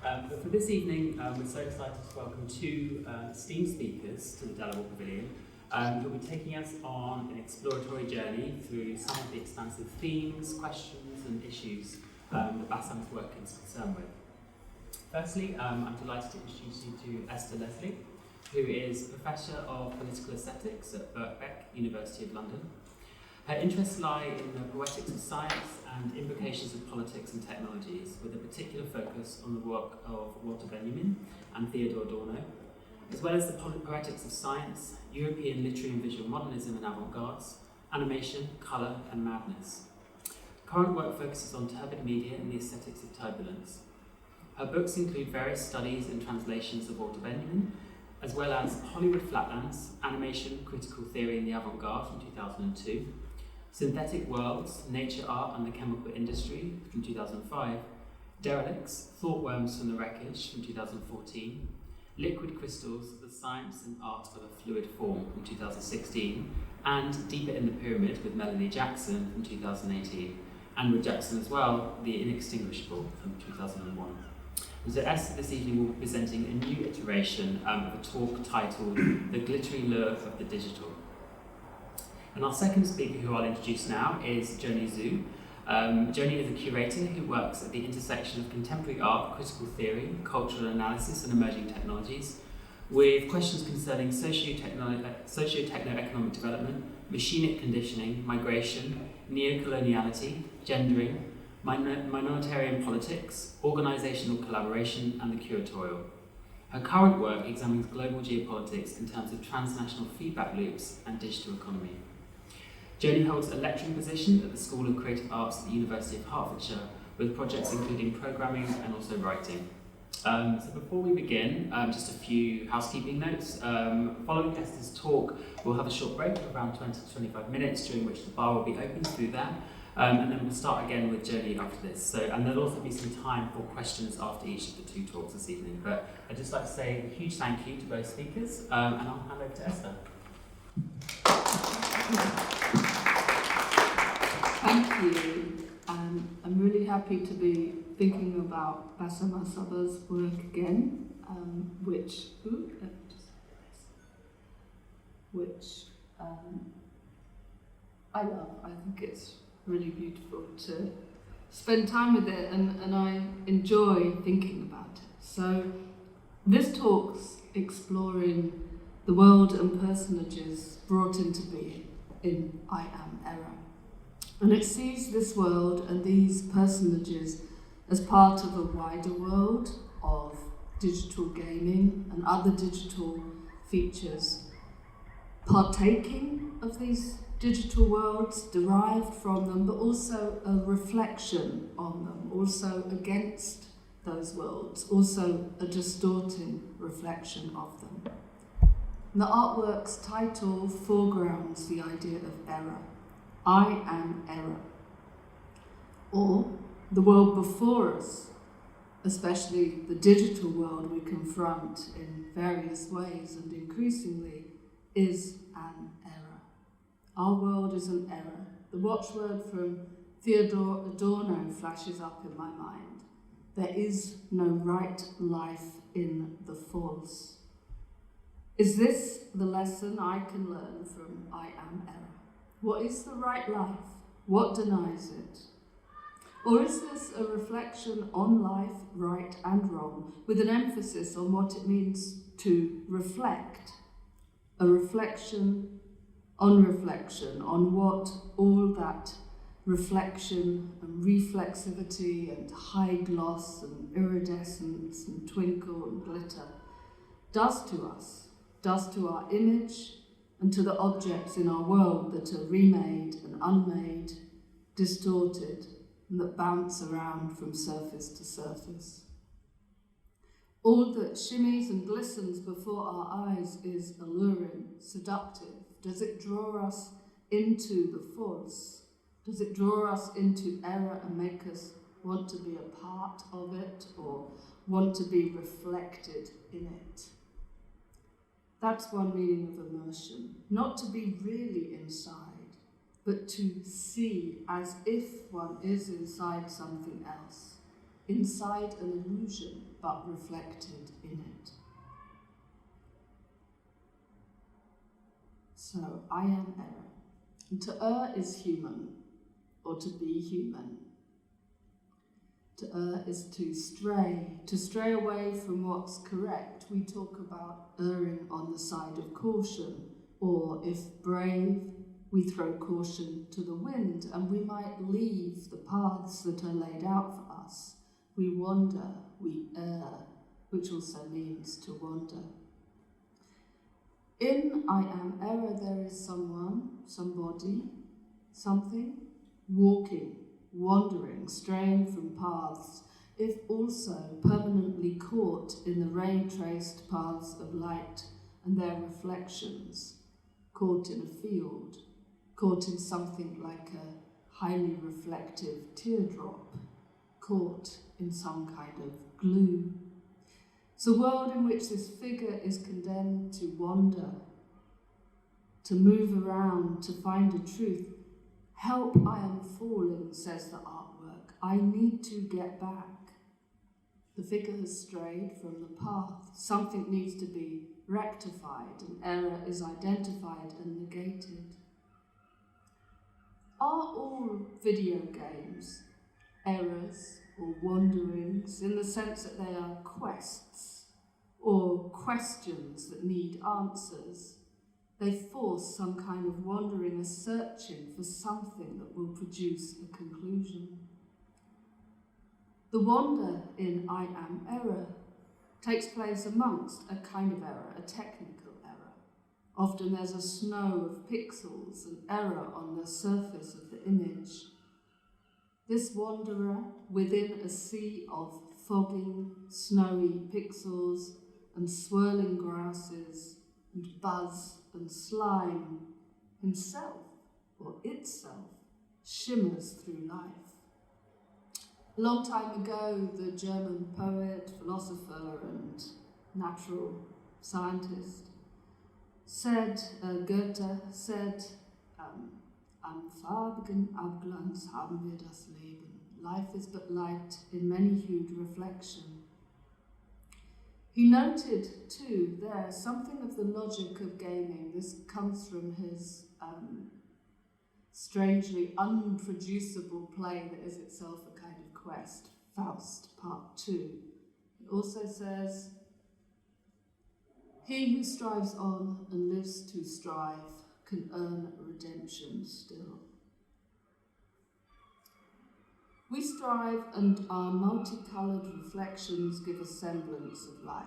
But for this evening, we're so excited to welcome two esteemed speakers to the Delaware Pavilion who will be taking us on an exploratory journey through some of the expansive themes, questions and issues that Bassam's work is concerned with. Firstly, I'm delighted to introduce you to Esther Leslie, who is Professor of Political Aesthetics at Birkbeck, University of London. Her interests lie in the poetics of science and implications of politics and technologies, with a particular focus on the work of Walter Benjamin and Theodore Adorno, as well as the poetics of science, European literary and visual modernism and avant-gardes, animation, colour and madness. Current work focuses on turbid media and the aesthetics of turbulence. Her books include various studies and translations of Walter Benjamin, as well as Hollywood Flatlands, Animation, Critical Theory in the Avant-Garde from 2002, Synthetic Worlds, Nature, Art and the Chemical Industry from 2005, Derelicts, Thought Worms from the Wreckage from 2014, Liquid Crystals, The Science and Art of a Fluid Form from 2016, and Deeper in the Pyramid with Melanie Jackson from 2018, and with Jackson as well, The Inextinguishable from 2001. And so Esther this evening will be presenting a new iteration of a talk titled The Glittery Lure of the Digital. And our second speaker, who I'll introduce now, is Joni Zhu. Joni is a curator who works at the intersection of contemporary art, critical theory, cultural analysis and emerging technologies, with questions concerning socio-techno-economic development, machinic conditioning, migration, neo-coloniality, gendering, minoritarian politics, organisational collaboration and the curatorial. Her current work examines global geopolitics in terms of transnational feedback loops and digital economy. Joni holds a lecturing position at the School of Creative Arts at the University of Hertfordshire, with projects including programming and also writing. So before we begin, just a few housekeeping notes. Following Esther's talk, we'll have a short break of around 20 to 25 minutes, during which the bar will be open through there. And then we'll start again with Joni after this. And there'll also be some time for questions after each of the two talks this evening. But I'd just like to say a huge thank you to both speakers, and I'll hand over to Esther. Thank you. I'm really happy to be thinking about Bassam Al Sabah's work again, which I love. I think it's really beautiful to spend time with it, and I enjoy thinking about it. So this talk's exploring the world and personages brought into being in I Am Era. And it sees this world and these personages as part of a wider world of digital gaming and other digital features, partaking of these digital worlds, derived from them, but also a reflection on them, also against those worlds, also a distorting reflection of them. And the artwork's title foregrounds the idea of error. I am error. Or the world before us, especially the digital world we confront in various ways and increasingly, is an error. Our world is an error. The watchword from Theodore Adorno flashes up in my mind. There is no right life in the false. Is this the lesson I can learn from I Am Error? What is the right life? What denies it? Or is this a reflection on life, right and wrong, with an emphasis on what it means to reflect? A reflection on what all that reflection and reflexivity and high gloss and iridescence and twinkle and glitter does to us, does to our image, and to the objects in our world that are remade and unmade, distorted, and that bounce around from surface to surface. All that shimmies and glistens before our eyes is alluring, seductive. Does it draw us into the false? Does it draw us into error and make us want to be a part of it or want to be reflected in it? That's one meaning of immersion. Not to be really inside, but to see as if one is inside something else. inside an illusion, but reflected in it. So, I am error. And to err is human, or to be human. To err is to stray away from what's correct. We talk about erring on the side of caution, or if brave, we throw caution to the wind, and we might leave the paths that are laid out for us. We wander, we err, which also means to wander. In I am error, there is someone, somebody, something, walking, wandering, straying from paths, if also permanently caught in the ray-traced paths of light and their reflections, caught in a field, caught in something like a highly reflective teardrop, caught in some kind of glue. It's a world in which this figure is condemned to wander, to move around, to find a truth. Help, I am falling, says the artwork. I need to get back. The figure has strayed from the path. Something needs to be rectified. An error is identified and negated. Are all video games errors or wanderings in the sense that they are quests or questions that need answers? They force some kind of wandering, a searching for something that will produce a conclusion. The wander in I am error takes place amongst a kind of error, a technical error. Often there's a snow of pixels, an error on the surface of the image. This wanderer within a sea of fogging, snowy pixels and swirling grasses and buzz and slime, himself or itself shimmers through life. A long time ago, the German poet, philosopher and natural scientist said, Goethe said, am farbigen Abglanz haben wir das Leben. Life is but light in many-hued reflection. He noted, too, there something of the logic of gaming. This comes from his strangely unproducible play that is itself a kind of quest, Faust, Part 2. It also says, he who strives on and lives to strive can earn redemption still. We strive, and our multicoloured reflections give a semblance of life.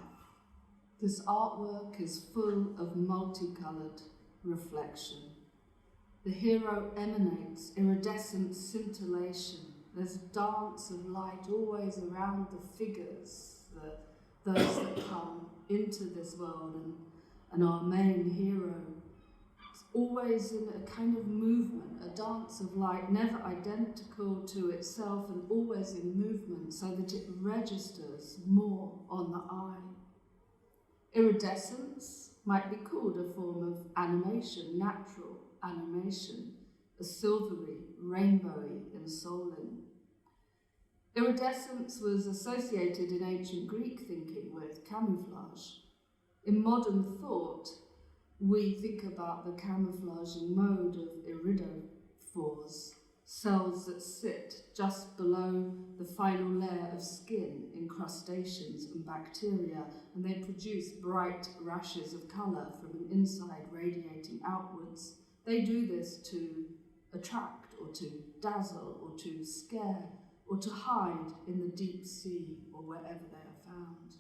This artwork is full of multicoloured reflection. The hero emanates iridescent scintillation. There's a dance of light always around the figures, those that come into this world, and our main hero is always in a kind of movement, a dance of light, never identical to itself and always in movement so that it registers more on the eye. Iridescence might be called a form of animation, natural animation, a silvery, rainbowy ensouling. Iridescence was associated in ancient Greek thinking with camouflage. In modern thought, we think about the camouflaging mode of iridophores, cells that sit just below the final layer of skin in crustaceans and bacteria, and they produce bright rashes of colour from an inside radiating outwards. They do this to attract or to dazzle or to scare or to hide in the deep sea or wherever they are found.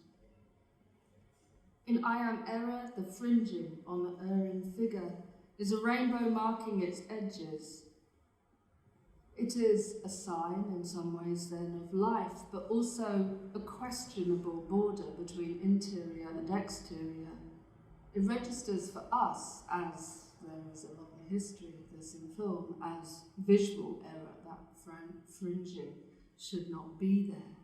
In I Am Error, the fringing on the erring figure is a rainbow marking its edges. It is a sign, in some ways then, of life, but also a questionable border between interior and exterior. It registers for us, as there is a long history of this in film, as visual error, that fringing should not be there.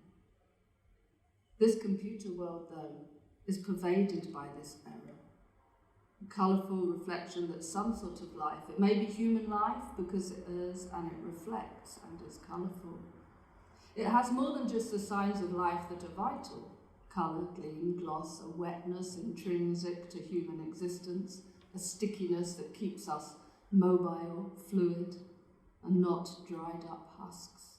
This computer world, though, is pervaded by this error. A colourful reflection that's some sort of life. It may be human life because it is and it reflects and is colourful. It has more than just the signs of life that are vital: colour, gleam, gloss, a wetness intrinsic to human existence, a stickiness that keeps us mobile, fluid, and not dried up husks.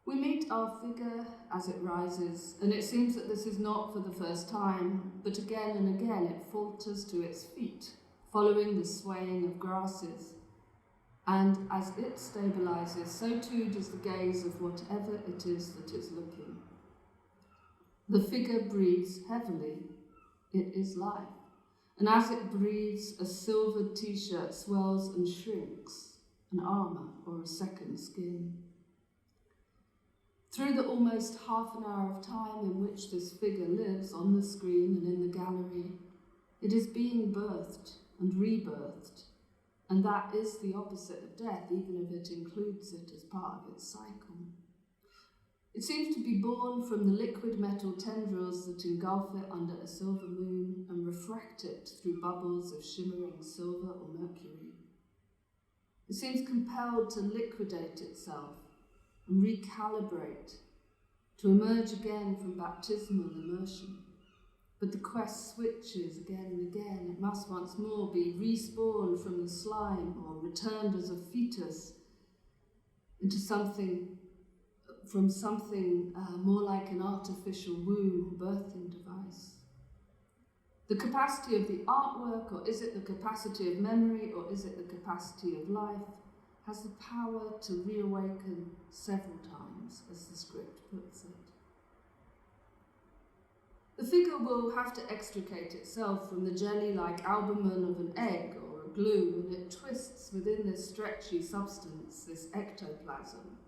We meet our figure as it rises, and it seems that this is not for the first time, but again and again it falters to its feet, following the swaying of grasses. And as it stabilises, so too does the gaze of whatever it is that is looking. The figure breathes heavily. It is life. And as it breathes, a silvered t-shirt swells and shrinks, an armour or a second skin. Through the almost half an hour of time in which this figure lives on the screen and in the gallery, it is being birthed and rebirthed, and that is the opposite of death, even if it includes it as part of its cycle. It seems to be born from the liquid metal tendrils that engulf it under a silver moon and refract it through bubbles of shimmering silver or mercury. It seems compelled to liquidate itself and recalibrate, to emerge again from baptismal immersion. But the quest switches again and again. It must once more be respawned from the slime or returned as a fetus into something more like an artificial womb birthing device. The capacity of the artwork, or is it the capacity of memory, or is it the capacity of life, has the power to reawaken several times, as the script puts it. The figure will have to extricate itself from the jelly-like albumen of an egg or a glue, and it twists within this stretchy substance, this ectoplasm.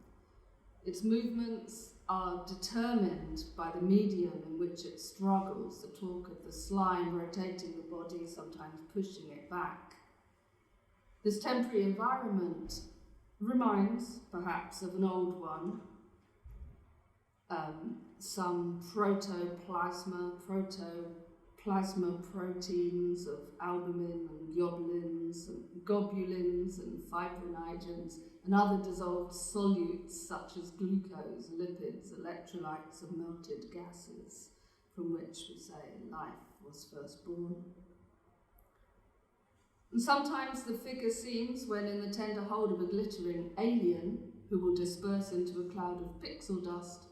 Its movements are determined by the medium in which it struggles, the talk of the slime rotating the body, sometimes pushing it back. This temporary environment reminds, perhaps, of an old one, some protoplasma proteins of albumin and globulins and fibrinogens and other dissolved solutes such as glucose, lipids, electrolytes and melted gases, from which we say life was first born. And sometimes the figure seems, when in the tender hold of a glittering alien who will disperse into a cloud of pixel dust,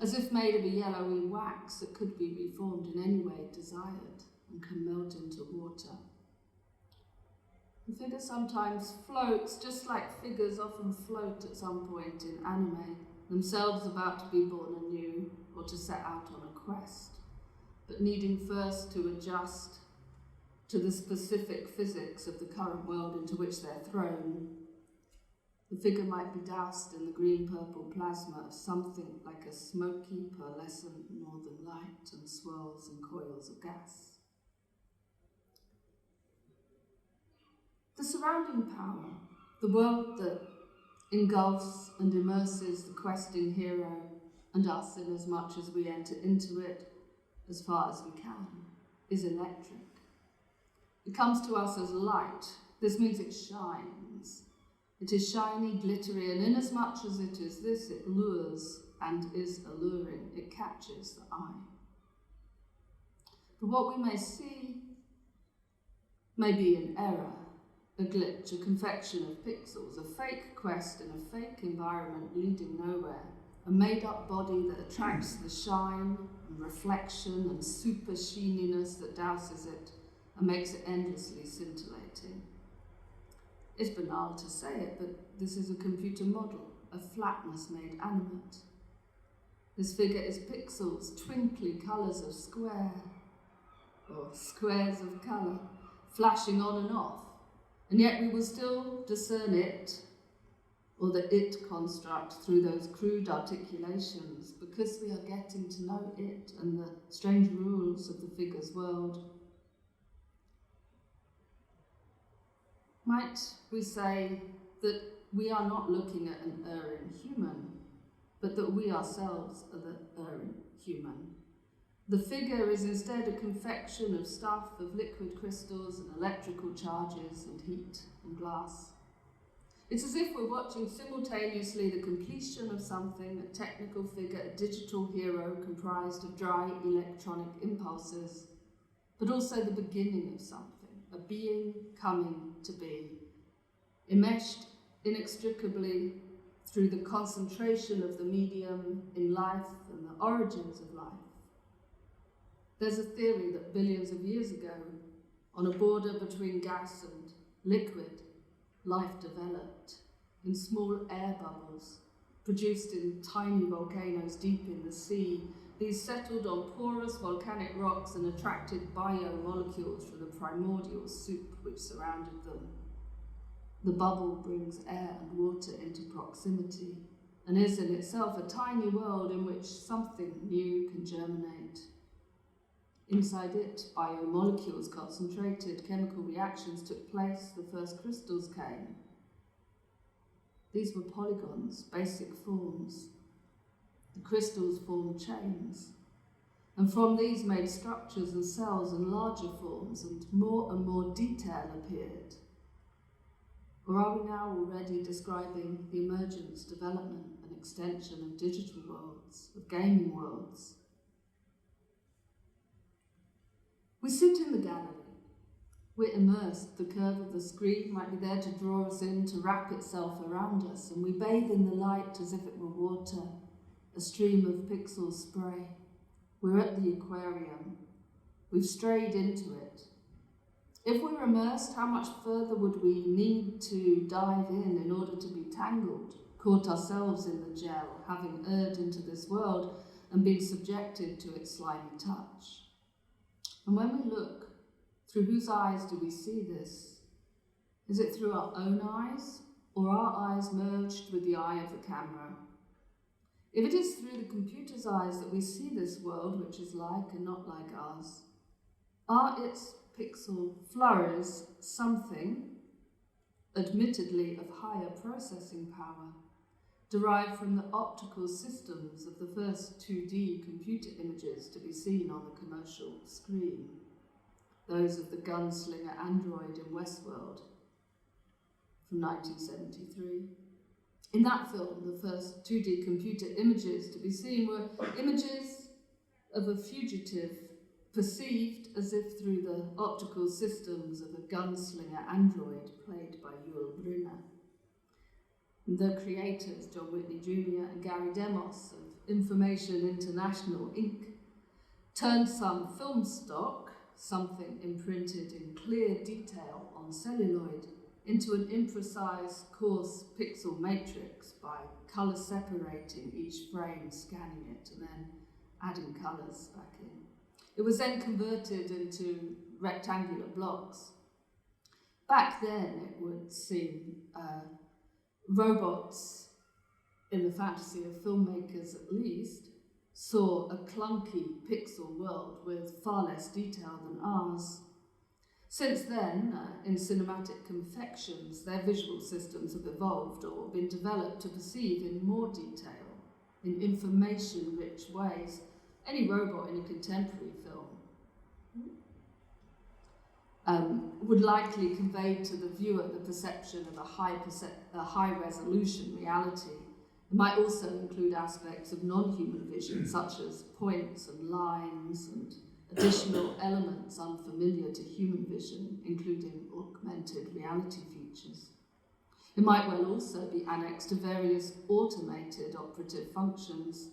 as if made of a yellowy wax that could be reformed in any way desired and can melt into water. The figure sometimes floats, just like figures often float at some point in anime, themselves about to be born anew or to set out on a quest, but needing first to adjust to the specific physics of the current world into which they're thrown. The figure might be doused in the green-purple plasma of something like a smoky, pearlescent northern light and swirls and coils of gas. The surrounding power, the world that engulfs and immerses the questing hero and us in as much as we enter into it, as far as we can, is electric. It comes to us as light. This means it shines. It is shiny, glittery, and inasmuch as it is this, it lures and is alluring. It catches the eye. But what we may see may be an error, a glitch, a confection of pixels, a fake quest in a fake environment leading nowhere, a made-up body that attracts the shine and reflection and super sheeniness that douses it and makes it endlessly scintillating. It's banal to say it, but this is a computer model, a flatness made animate. This figure is pixels, twinkly colours of square, or squares of colour, flashing on and off, and yet we will still discern it, or the it construct, through those crude articulations, because we are getting to know it and the strange rules of the figure's world. Might we say that we are not looking at an erring human, but that we ourselves are the erring human? The figure is instead a confection of stuff, of liquid crystals and electrical charges and heat and glass. It's as if we're watching simultaneously the completion of something, a technical figure, a digital hero comprised of dry electronic impulses, but also the beginning of something, a being coming to be, enmeshed inextricably through the concentration of the medium in life and the origins of life. There's a theory that billions of years ago, on a border between gas and liquid, life developed in small air bubbles, produced in tiny volcanoes deep in the sea. These settled on porous volcanic rocks and attracted biomolecules from the primordial soup which surrounded them. The bubble brings air and water into proximity and is in itself a tiny world in which something new can germinate. Inside it, biomolecules concentrated, chemical reactions took place, the first crystals came. These were polygons, basic forms. The crystals formed chains, and from these made structures and cells and larger forms, and more detail appeared. Or are we now already describing the emergence, development, and extension of digital worlds, of gaming worlds? We sit in the gallery. We're immersed. The curve of the screen might be there to draw us in, to wrap itself around us, and we bathe in the light as if it were water, a stream of pixel spray. We're at the aquarium. We've strayed into it. If we were immersed, how much further would we need to dive in order to be tangled, caught ourselves in the gel, having erred into this world and been subjected to its slimy touch? And when we look, through whose eyes do we see this? Is it through our own eyes, or our eyes merged with the eye of the camera? If it is through the computer's eyes that we see this world, which is like and not like ours, are its pixel flurries something, admittedly of higher processing power, derived from the optical systems of the first 2D computer images to be seen on the commercial screen, those of the gunslinger android in Westworld from 1973. In that film, the first 2D computer images to be seen were images of a fugitive perceived as if through the optical systems of a gunslinger android played by Yul Brynner. The creators, John Whitney Jr. and Gary Demos of Information International Inc., turned some film stock, something imprinted in clear detail on celluloid, into an imprecise, coarse pixel matrix by colour separating each frame, scanning it, and then adding colours back in. It was then converted into rectangular blocks. Back then, it would seem robots, in the fantasy of filmmakers at least, saw a clunky pixel world with far less detail than ours. Since then, in cinematic confections, their visual systems have evolved or been developed to perceive in more detail, in information-rich ways, any robot in a contemporary film would likely convey to the viewer the perception of a high-resolution reality. It might also include aspects of non-human vision, such as points and lines and additional elements unfamiliar to human vision, including augmented reality features. It might well also be annexed to various automated operative functions.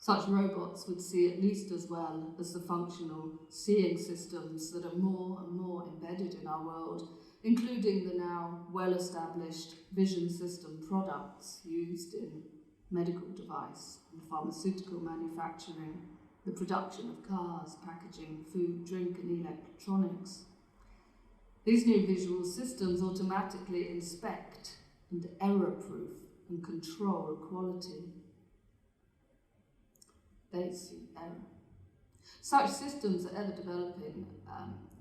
Such robots would see at least as well as the functional seeing systems that are more and more embedded in our world, including the now well-established vision system products used in medical device and pharmaceutical manufacturing, the production of cars, packaging, food, drink, and electronics. These new visual systems automatically inspect and error-proof and control quality. They see error. Such systems are ever developing.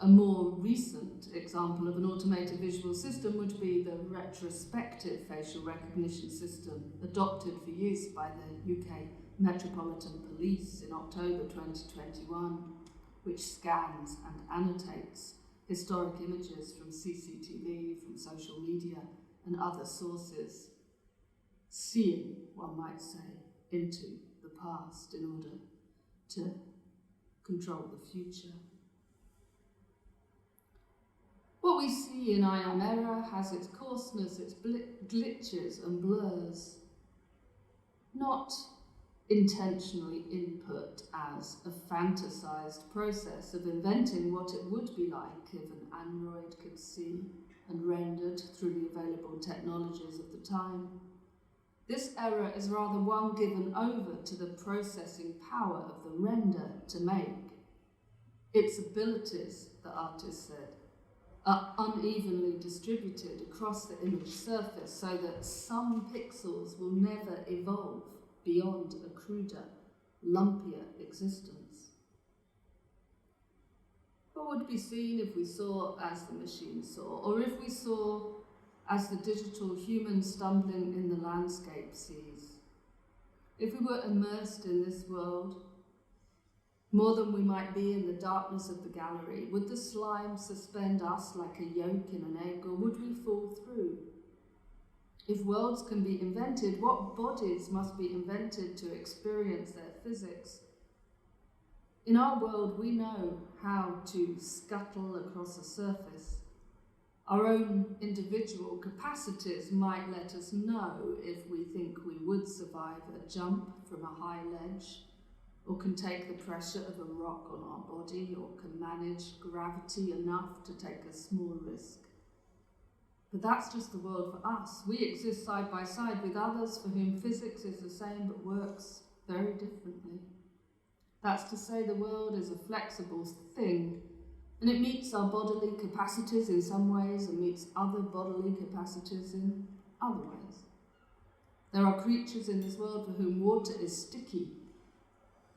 A more recent example of an automated visual system would be the retrospective facial recognition system adopted for use by the UK Metropolitan Police in October 2021, which scans and annotates historic images from CCTV, from social media, and other sources, seeing, one might say, into the past in order to control the future. What we see in I Am Error has its coarseness, its glitches and blurs, not intentionally input as a fantasized process of inventing what it would be like if an android could see and rendered through the available technologies of the time. This error is rather one given over to the processing power of the render to make. Its abilities, the artist said, are unevenly distributed across the image surface so that some pixels will never evolve beyond a cruder, lumpier existence. What would be seen if we saw as the machine saw, or if we saw as the digital human stumbling in the landscape sees? If we were immersed in this world, more than we might be in the darkness of the gallery, would the slime suspend us like a yolk in an egg, or would we fall through? If worlds can be invented, what bodies must be invented to experience their physics? In our world, we know how to scuttle across a surface. Our own individual capacities might let us know if we think we would survive a jump from a high ledge, or can take the pressure of a rock on our body, or can manage gravity enough to take a small risk. But that's just the world for us. We exist side by side with others for whom physics is the same but works very differently. That's to say, the world is a flexible thing, and it meets our bodily capacities in some ways and meets other bodily capacities in other ways. There are creatures in this world for whom water is sticky,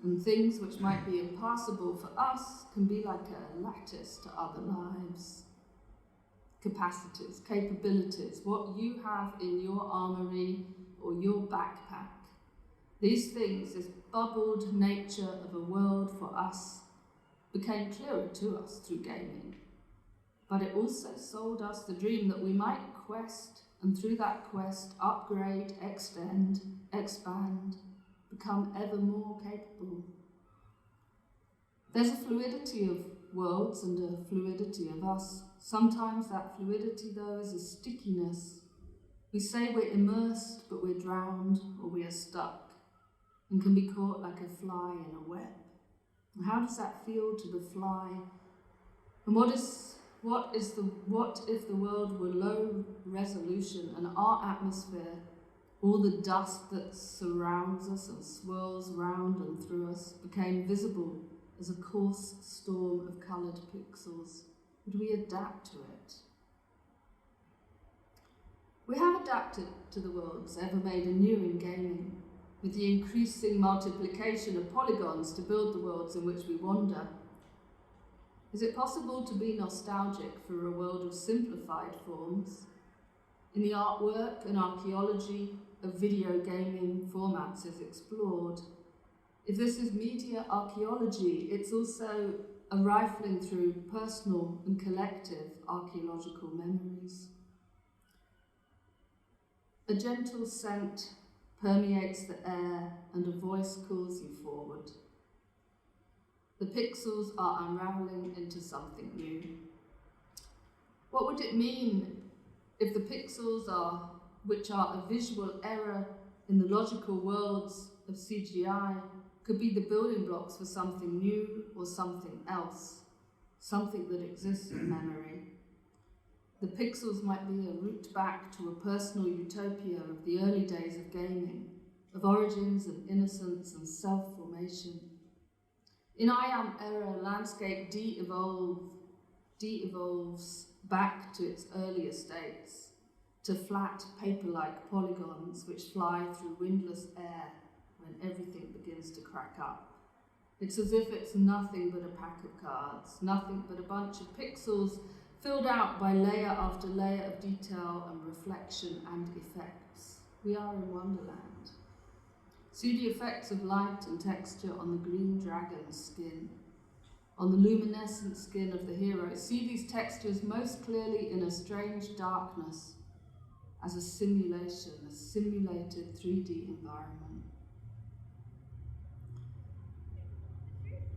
and things which might be impassable for us can be like a lattice to other lives. Capacities, capabilities, what you have in your armory or your backpack. These things, this bubbled nature of a world for us, became clearer to us through gaming. But it also sold us the dream that we might quest, and through that quest upgrade, extend, expand, become ever more capable. There's a fluidity of worlds and a fluidity of us. Sometimes that fluidity, though, is a stickiness. We say we're immersed, but we're drowned, or we are stuck, and can be caught like a fly in a web. And how does that feel to the fly? And what if the world were low resolution and our atmosphere, all the dust that surrounds us and swirls round and through us, became visible as a coarse storm of coloured pixels? Would we adapt to it? We have adapted to the worlds ever made anew in gaming, with the increasing multiplication of polygons to build the worlds in which we wander. Is it possible to be nostalgic for a world of simplified forms? In the artwork and archaeology of video gaming formats is explored. If this is media archaeology, it's also a rifling through personal and collective archaeological memories. A gentle scent permeates the air and a voice calls you forward. The pixels are unravelling into something new. What would it mean if the pixels which are a visual error in the logical worlds of CGI, could be the building blocks for something new or something else, something that exists in memory? The pixels might be a route back to a personal utopia of the early days of gaming, of origins and innocence and self-formation. In I Am Error, landscape de-evolves back to its earlier states, to flat, paper-like polygons which fly through windless air when everything begins to crack up. It's as if it's nothing but a pack of cards, nothing but a bunch of pixels filled out by layer after layer of detail and reflection and effects. We are in Wonderland. See the effects of light and texture on the green dragon's skin, on the luminescent skin of the hero. See these textures most clearly in a strange darkness, as a simulation, a simulated 3D environment?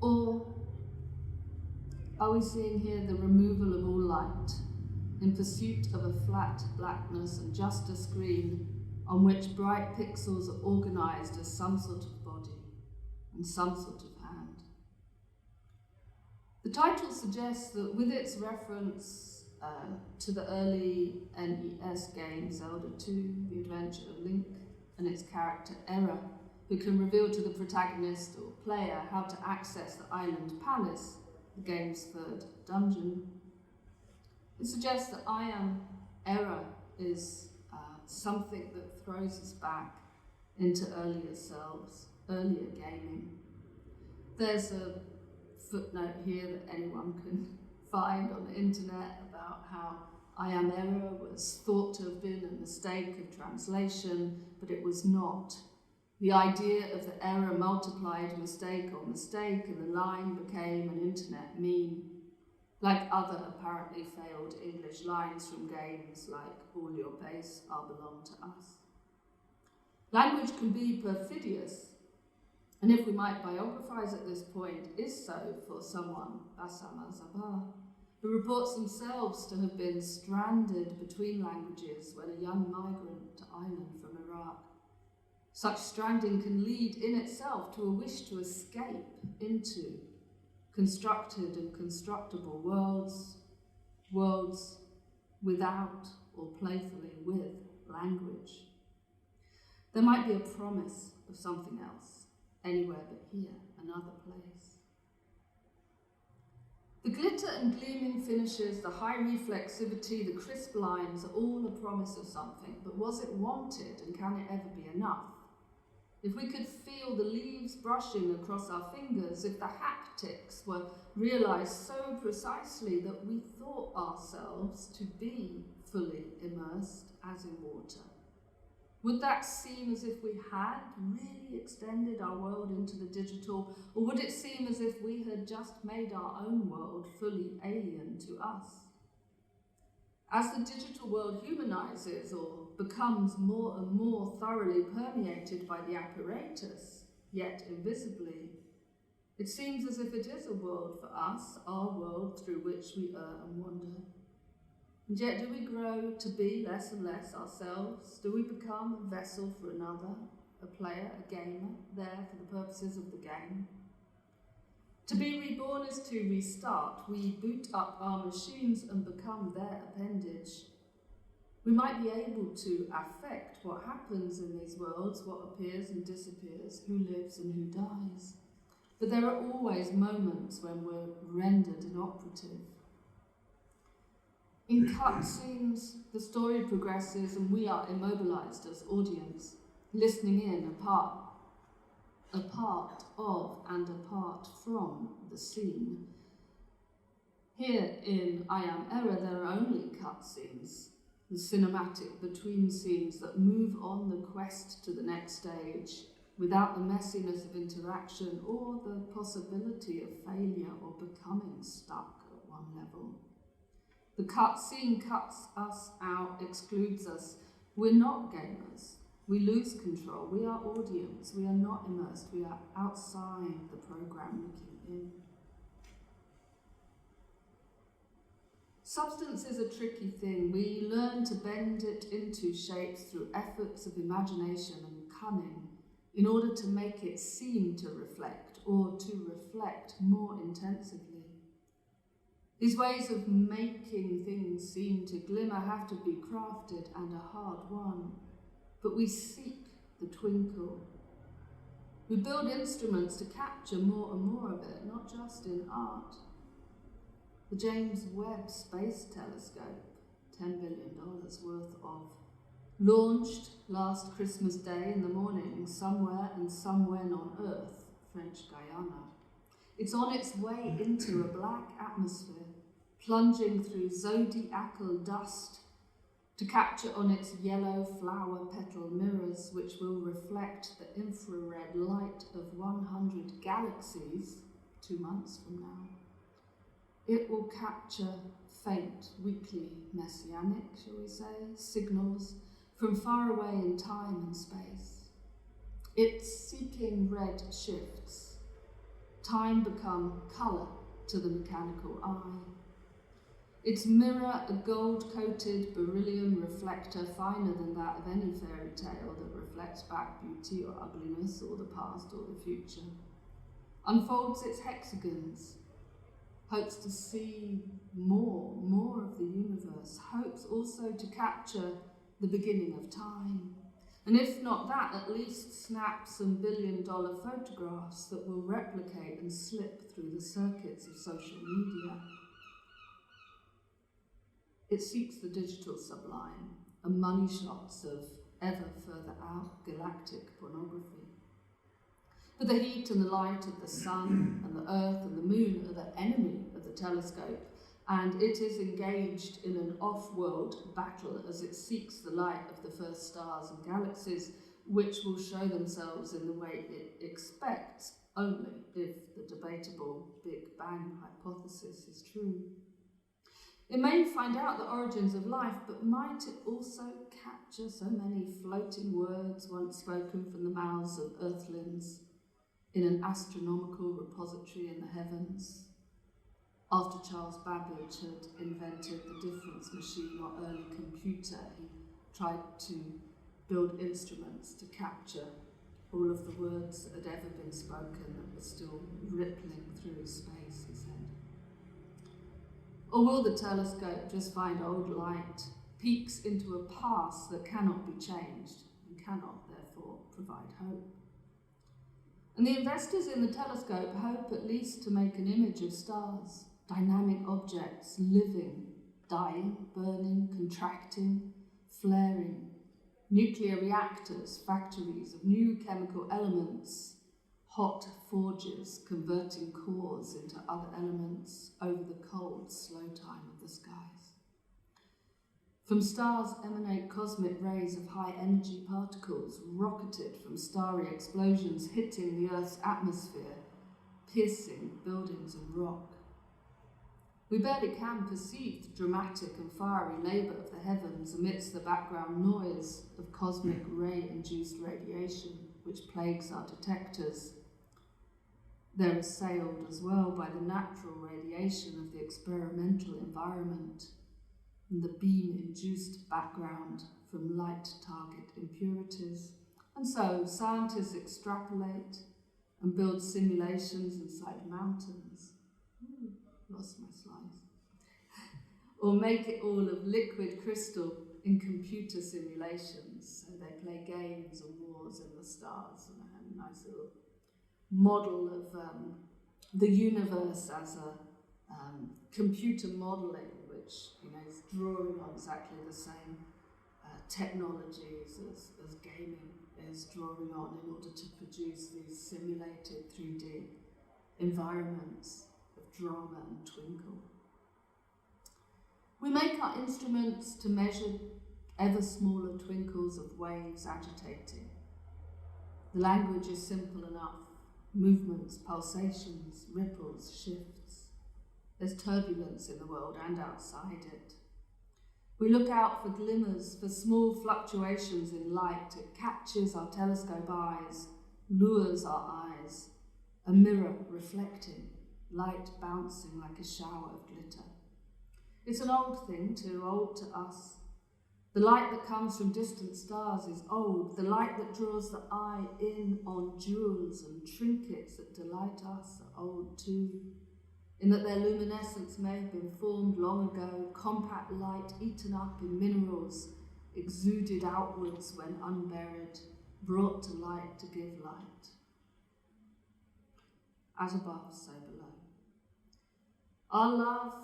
Or are we seeing here the removal of all light in pursuit of a flat blackness and just a screen on which bright pixels are organised as some sort of body and some sort of hand? The title suggests that with its reference to the early NES game Zelda 2, The Adventure of Link, and its character Error, who can reveal to the protagonist or player how to access the island palace, the game's third dungeon, it suggests that I Am Error is something that throws us back into earlier selves, earlier gaming. There's a footnote here that anyone can find on the internet about how I Am Error was thought to have been a mistake of translation, but it was not. The idea of the error multiplied mistake on mistake, and the line became an internet meme, like other apparently failed English lines from games like All Your Pace Are Belong to Us. Language can be perfidious, and if we might biographize at this point, is so for someone, Bassam Al Sabah, who reports themselves to have been stranded between languages when a young migrant to Ireland from Iraq. Such stranding can lead in itself to a wish to escape into constructed and constructible worlds, worlds without or playfully with language. There might be a promise of something else, anywhere but here, another place. The glitter and gleaming finishes, the high reflexivity, the crisp lines are all a promise of something, but was it wanted, and can it ever be enough? If we could feel the leaves brushing across our fingers, if the haptics were realised so precisely that we thought ourselves to be fully immersed as in water, would that seem as if we had really extended our world into the digital, or would it seem as if we had just made our own world fully alien to us? As the digital world humanizes or becomes more and more thoroughly permeated by the apparatus, yet invisibly, it seems as if it is a world for us, our world through which we err and wander. And yet do we grow to be less and less ourselves? Do we become a vessel for another, a player, a gamer, there for the purposes of the game? To be reborn is to restart. We boot up our machines and become their appendage. We might be able to affect what happens in these worlds, what appears and disappears, who lives and who dies. But there are always moments when we're rendered inoperative. In cutscenes, the story progresses and we are immobilized as audience, listening in, a part of and apart from the scene. Here in I Am Error, there are only cutscenes, the cinematic between scenes that move on the quest to the next stage without the messiness of interaction or the possibility of failure or becoming stuck at one level. The cutscene cuts us out, excludes us. We're not gamers. We lose control. We are audience. We are not immersed. We are outside the program looking in. Substance is a tricky thing. We learn to bend it into shapes through efforts of imagination and cunning in order to make it seem to reflect or to reflect more intensively. These ways of making things seem to glimmer have to be crafted and a hard won, but we seek the twinkle. We build instruments to capture more and more of it, not just in art. The James Webb Space Telescope, $10 billion worth of, launched last Christmas Day in the morning, somewhere and somewhen on Earth, French Guiana. It's on its way into a black atmosphere, plunging through zodiacal dust to capture on its yellow flower petal mirrors, which will reflect the infrared light of 100 galaxies 2 months from now. It will capture faint, weakly messianic, shall we say, signals from far away in time and space. Its seeking red shifts, time become colour to the mechanical eye. Its mirror a gold-coated beryllium reflector finer than that of any fairy tale that reflects back beauty or ugliness or the past or the future. Unfolds its hexagons, hopes to see more of the universe, hopes also to capture the beginning of time. And if not that, at least snap some billion-dollar photographs that will replicate and slip through the circuits of social media. It seeks the digital sublime and money shots of ever further out galactic pornography. But the heat and the light of the sun and the earth and the moon are the enemy of the telescope, and it is engaged in an off-world battle as it seeks the light of the first stars and galaxies, which will show themselves in the way it expects only if the debatable Big Bang hypothesis is true. It may find out the origins of life, but might it also capture so many floating words once spoken from the mouths of earthlings in an astronomical repository in the heavens? After Charles Babbage had invented the difference machine or early computer, he tried to build instruments to capture all of the words that had ever been spoken that were still rippling through space, he said. Or will the telescope just find old light, peeks into a past that cannot be changed and cannot, therefore, provide hope? And the investors in the telescope hope at least to make an image of stars, dynamic objects, living, dying, burning, contracting, flaring, nuclear reactors, factories of new chemical elements, hot forges converting cores into other elements over the cold, slow time of the skies. From stars emanate cosmic rays of high-energy particles rocketed from starry explosions hitting the Earth's atmosphere, piercing buildings and rock. We barely can perceive the dramatic and fiery labour of the heavens amidst the background noise of cosmic ray-induced radiation which plagues our detectors. They're assailed as well by the natural radiation of the experimental environment and the beam-induced background from light target impurities. And so scientists extrapolate and build simulations inside mountains. Lost my slides. Or make it all of liquid crystal in computer simulations. So they play games and wars in the stars, and I had a nice little model of the universe as a computer modelling, which is drawing on exactly the same technologies as gaming is drawing on in order to produce these simulated 3D environments of drama and twinkle. We make our instruments to measure ever smaller twinkles of waves agitating. The language is simple enough. Movements, pulsations, ripples, shifts. There's turbulence in the world and outside it. We look out for glimmers, for small fluctuations in light. It catches our telescope eyes, lures our eyes, a mirror reflecting, light bouncing like a shower of glitter. It's an old thing too, old to us. The light that comes from distant stars is old. The light that draws the eye in on jewels and trinkets that delight us are old too, in that their luminescence may have been formed long ago, compact light eaten up in minerals, exuded outwards when unburied, brought to light to give light. As above, so below. Our love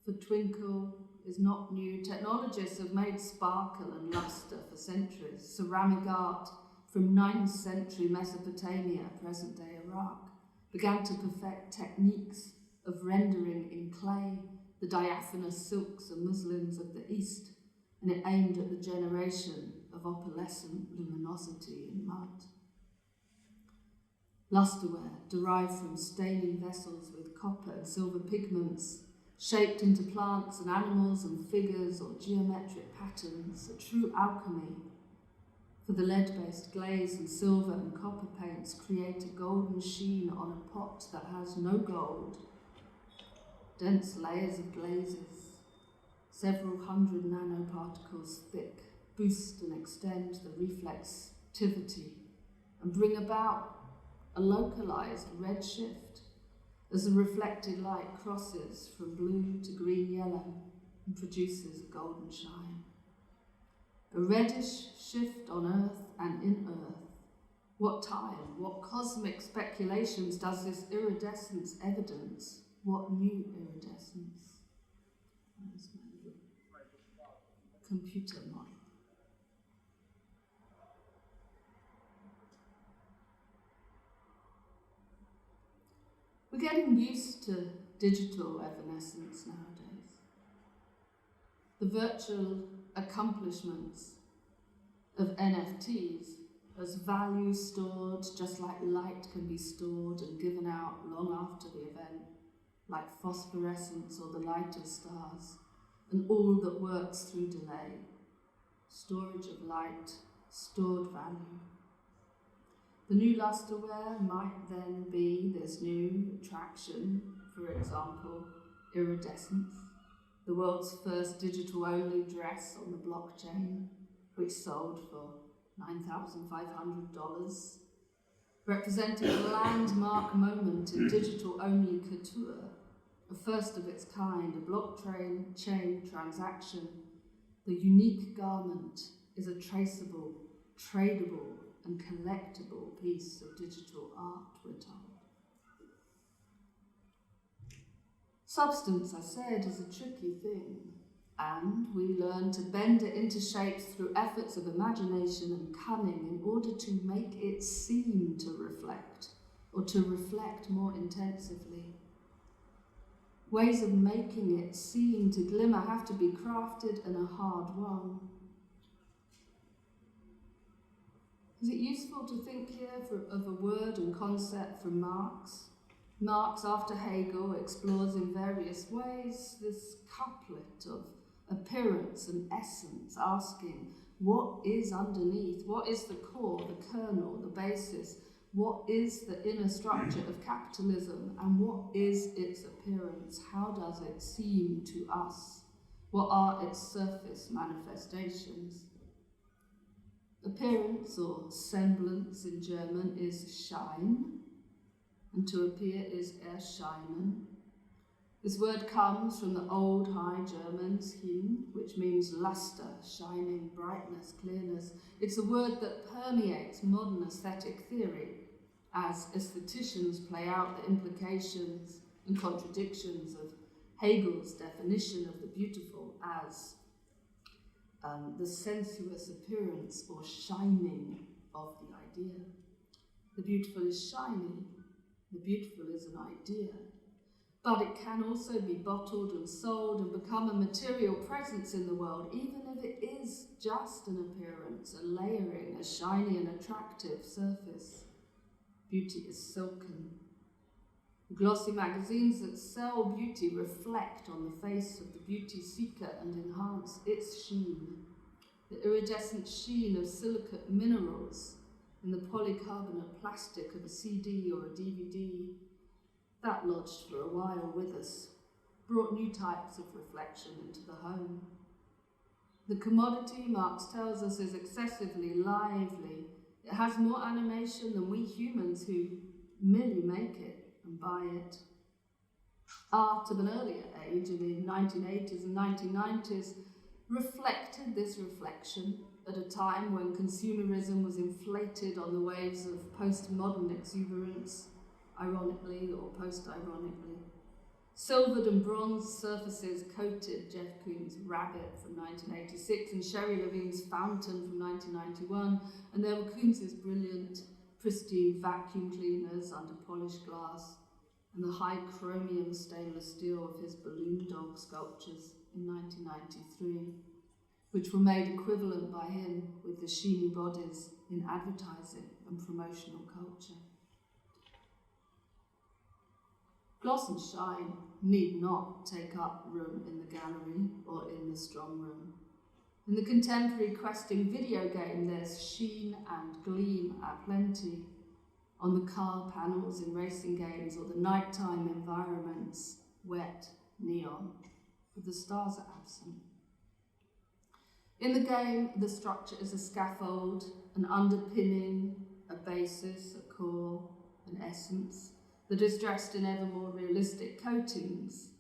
for twinkle is not new. Technologists have made sparkle and lustre for centuries. Ceramic art from 9th century Mesopotamia, present-day Iraq, began to perfect techniques of rendering in clay the diaphanous silks and muslins of the East, and it aimed at the generation of opalescent luminosity in mud. Lustreware derived from staining vessels with copper and silver pigments shaped into plants and animals and figures or geometric patterns, a true alchemy. For the lead-based glaze and silver and copper paints create a golden sheen on a pot that has no gold. Dense layers of glazes, several hundred nanoparticles thick, boost and extend the reflexivity and bring about a localized red shift as the reflected light crosses from blue to green-yellow and produces a golden shine. A reddish shift on Earth and in Earth. What time, what cosmic speculations does this iridescence evidence? What new iridescence? Where's my little computer model? We're getting used to digital evanescence nowadays. The virtual accomplishments of NFTs as value stored just like light can be stored and given out long after the event, like phosphorescence or the light of stars, and all that works through delay. Storage of light, stored value. The new lusterware might then be this new attraction, for example, Iridescence, the world's first digital-only dress on the blockchain, which sold for $9,500, representing a landmark moment in digital-only couture, a first of its kind, a blockchain transaction. The unique garment is a traceable, tradable, and collectible piece of digital art, we're told. Substance, I said, is a tricky thing, and we learn to bend it into shapes through efforts of imagination and cunning in order to make it seem to reflect, or to reflect more intensively. Ways of making it seem to glimmer have to be crafted and are hard won. Is it useful to think here of a word and concept from Marx? Marx, after Hegel, explores in various ways this couplet of appearance and essence, asking what is underneath, what is the core, the kernel, the basis, what is the inner structure of capitalism, and what is its appearance? How does it seem to us? What are its surface manifestations? Appearance, or semblance in German, is Schein, and to appear is erscheinen. This word comes from the old High German hin, which means luster, shining, brightness, clearness. It's a word that permeates modern aesthetic theory as aestheticians play out the implications and contradictions of Hegel's definition of the beautiful as the sensuous appearance or shining of the idea. The beautiful is shiny, the beautiful is an idea, but it can also be bottled and sold and become a material presence in the world, even if it is just an appearance, a layering, a shiny and attractive surface. Beauty is silken. The glossy magazines that sell beauty reflect on the face of the beauty seeker and enhance its sheen. The iridescent sheen of silicate minerals in the polycarbonate plastic of a CD or a DVD, that lodged for a while with us, brought new types of reflection into the home. The commodity, Marx tells us, is excessively lively. It has more animation than we humans who merely make it and buy it. Art of an earlier age, in the 1980s and 1990s, reflected this reflection at a time when consumerism was inflated on the waves of postmodern exuberance, ironically or post-ironically. Silvered and bronze surfaces coated Jeff Koons' Rabbit from 1986 and Sherry Levine's Fountain from 1991, and there were Koons' brilliant, pristine vacuum cleaners under polished glass, and the high chromium stainless steel of his balloon dog sculptures in 1993, which were made equivalent by him with the sheeny bodies in advertising and promotional culture. Gloss and shine need not take up room in the gallery or in the strong room. In the contemporary questing video game, there's sheen and gleam aplenty on the car panels in racing games or the nighttime environments, wet neon, but the stars are absent. In the game, the structure is a scaffold, an underpinning, a basis, a core, an essence that is dressed in ever more realistic coatings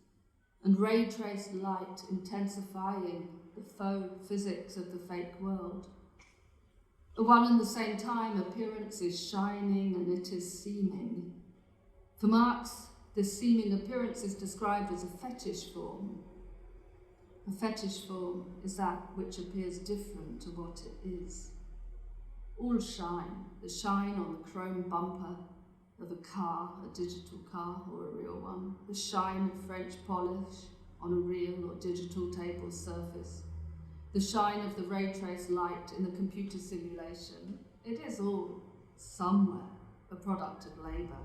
and ray-traced light intensifying the faux physics of the fake world. At one and the same time, appearance is shining and it is seeming. For Marx, this seeming appearance is described as a fetish form. A fetish form is that which appears different to what it is. All shine, the shine on the chrome bumper of a car, a digital car or a real one, the shine of French polish on a real or digital table surface, the shine of the ray-traced light in the computer simulation. It is all, somewhere, a product of labour.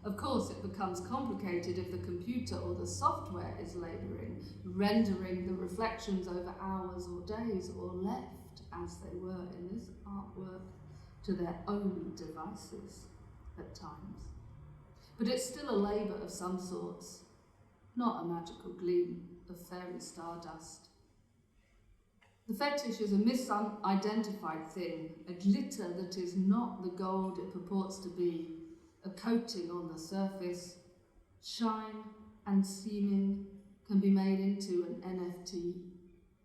Of course, it becomes complicated if the computer or the software is labouring, rendering the reflections over hours or days, or left, as they were in this artwork, to their own devices at times. But it's still a labour of some sorts, not a magical gleam of fairy stardust. The fetish is a misidentified thing, a glitter that is not the gold it purports to be, a coating on the surface. Shine and seeming can be made into an NFT,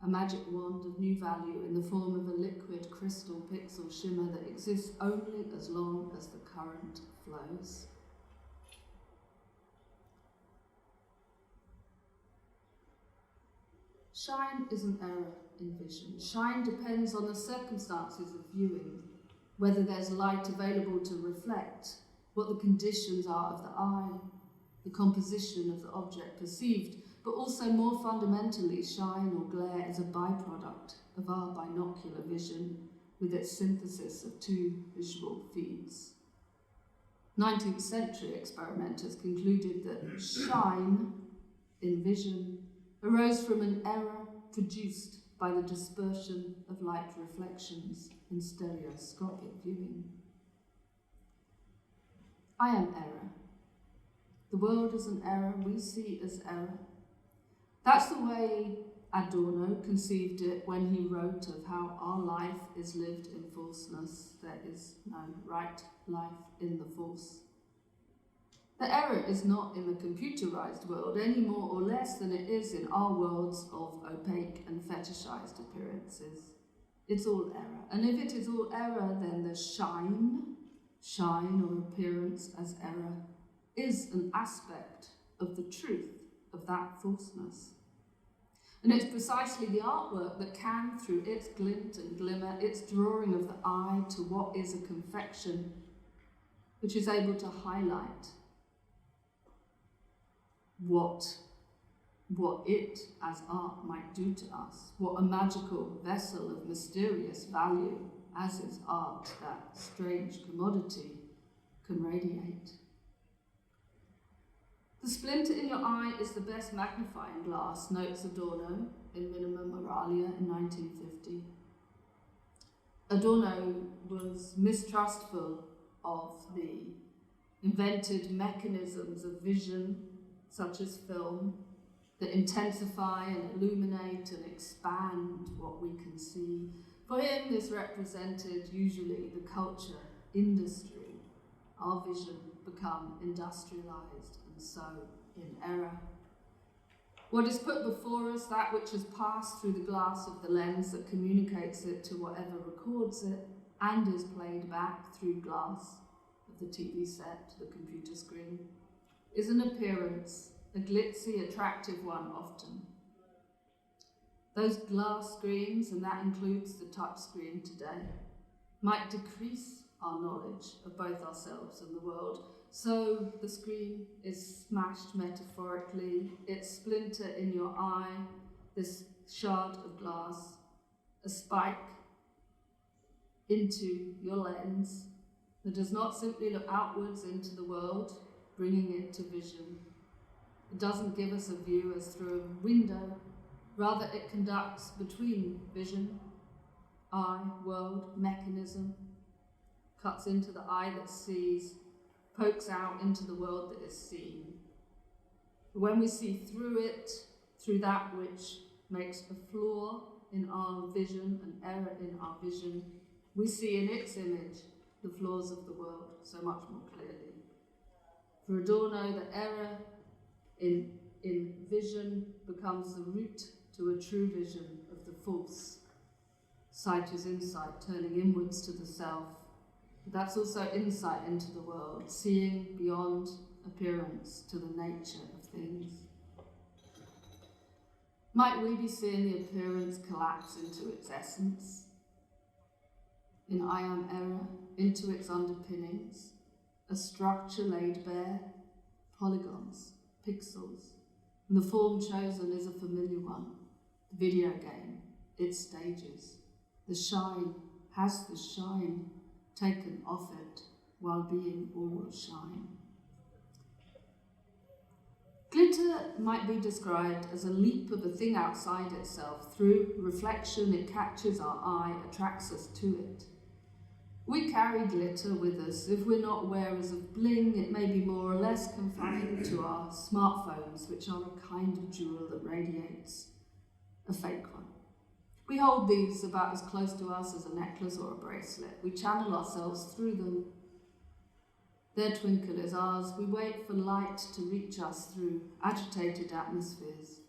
a magic wand of new value in the form of a liquid crystal pixel shimmer that exists only as long as the current flows. Shine is an error in vision. Shine depends on the circumstances of viewing, whether there's light available to reflect, what the conditions are of the eye, the composition of the object perceived, but also more fundamentally, shine or glare is a byproduct of our binocular vision with its synthesis of two visual feeds. 19th century experimenters concluded that shine in vision arose from an error produced by the dispersion of light reflections in stereoscopic viewing. I am error. The world is an error we see as error. That's the way Adorno conceived it when he wrote of how our life is lived in falseness. There is no right life in the false. The error is not in the computerized world any more or less than it is in our worlds of opaque and fetishized appearances. It's all error. And if it is all error, then the shine or appearance as error is an aspect of the truth of that falseness. And it's precisely the artwork that can, through its glint and glimmer, its drawing of the eye to what is a confection, which is able to highlight what it as art might do to us, what a magical vessel of mysterious value, as is art, that strange commodity, can radiate. The splinter in your eye is the best magnifying glass, notes Adorno in Minima Moralia in 1950. Adorno was mistrustful of the invented mechanisms of vision, such as film, that intensify and illuminate and expand what we can see. For him, this represented usually the culture, industry, our vision become industrialized and so in error. What is put before us, that which has passed through the glass of the lens that communicates it to whatever records it and is played back through glass of the TV set to the computer screen, is an appearance, a glitzy, attractive one often. Those glass screens, and that includes the touch screen today, might decrease our knowledge of both ourselves and the world. So the screen is smashed metaphorically, its splinter in your eye, this shard of glass, a spike into your lens that does not simply look outwards into the world, bringing it to vision, It doesn't give us a view as through a window, rather it conducts between vision, eye, world, mechanism, cuts into the eye that sees, pokes out into the world that is seen. When we see through it, through that which makes a flaw in our vision, an error in our vision, we see in its image the flaws of the world so much more clearly. For Adorno, the error in vision becomes the route to a true vision of the false. Sight is insight, turning inwards to the self. But that's also insight into the world, seeing beyond appearance to the nature of things. Might we be seeing the appearance collapse into its essence? In I am error, into its underpinnings, a structure laid bare, polygons, pixels, and the form chosen is a familiar one, the video game, its stages. The shine has the shine taken off it while being all shine. Glitter might be described as a leap of a thing outside itself. Through reflection, it catches our eye, attracts us to it. We carry glitter with us. If we're not wearers of bling, it may be more or less confined to our smartphones, which are a kind of jewel that radiates, a fake one. We hold these about as close to us as a necklace or a bracelet. We channel ourselves through them. Their twinkle is ours. We wait for light to reach us through agitated atmospheres.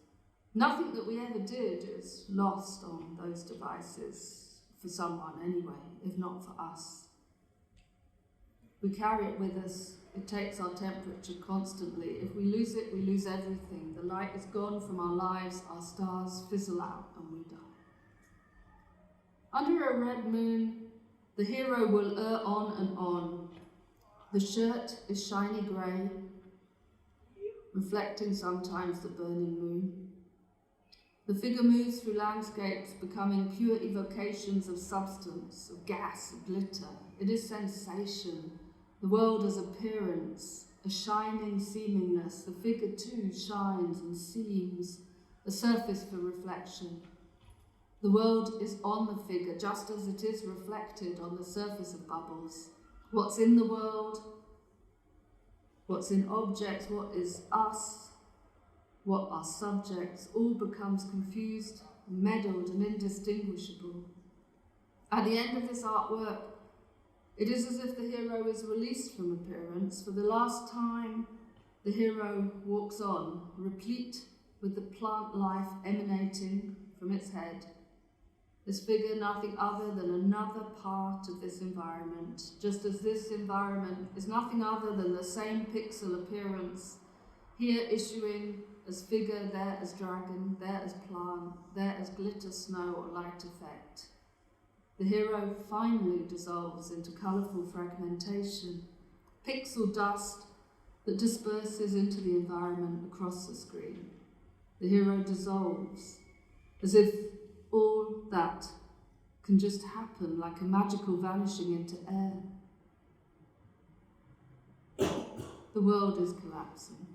Nothing that we ever did is lost on those devices, for someone anyway, if not for us. We carry it with us. It takes our temperature constantly. If we lose it, we lose everything. The light is gone from our lives, our stars fizzle out, and we die. Under a red moon, the hero will err on and on. The shirt is shiny grey, reflecting sometimes the burning moon. The figure moves through landscapes, becoming pure evocations of substance, of gas, of glitter. It is sensation, the world as appearance, a shining seemingness. The figure too shines and seems, a surface for reflection. The world is on the figure, just as it is reflected on the surface of bubbles. What's in the world, what's in objects, what is us, what are subjects, all becomes confused, meddled and indistinguishable. At the end of this artwork, it is as if the hero is released from appearance. For the last time, the hero walks on, replete with the plant life emanating from its head. This figure nothing other than another part of this environment, just as this environment is nothing other than the same pixel appearance, here issuing as figure, there as dragon, there as plant, there as glitter, snow or light effect. The hero finally dissolves into colourful fragmentation, pixel dust that disperses into the environment across the screen. The hero dissolves, as if all that can just happen like a magical vanishing into air. The world is collapsing.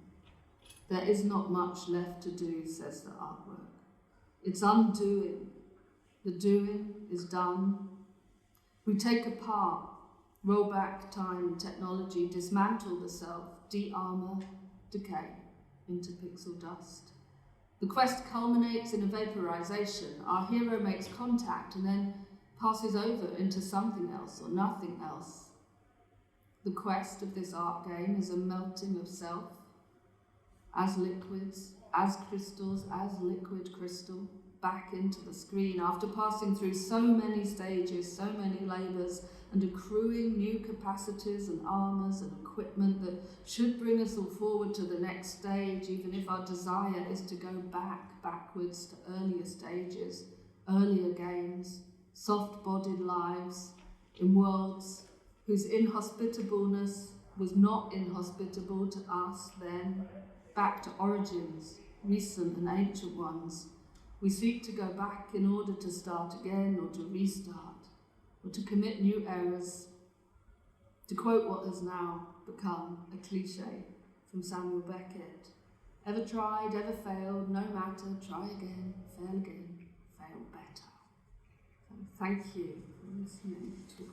There is not much left to do, says the artwork. It's undoing. The doing is done. We take apart, roll back time and technology, dismantle the self, de-armour, decay into pixel dust. The quest culminates in a vaporization. Our hero makes contact and then passes over into something else or nothing else. The quest of this art game is a melting of self, as liquids, as crystals, as liquid crystal, back into the screen after passing through so many stages, so many labours, and accruing new capacities and armours and equipment that should bring us all forward to the next stage, even if our desire is to go backwards to earlier stages, earlier games, soft-bodied lives in worlds whose inhospitableness was not inhospitable to us then, back to origins, recent and ancient ones. We seek to go back in order to start again or to restart or to commit new errors. To quote what has now become a cliche from Samuel Beckett, Ever tried, ever failed, no matter, try again, fail better. So thank you for listening to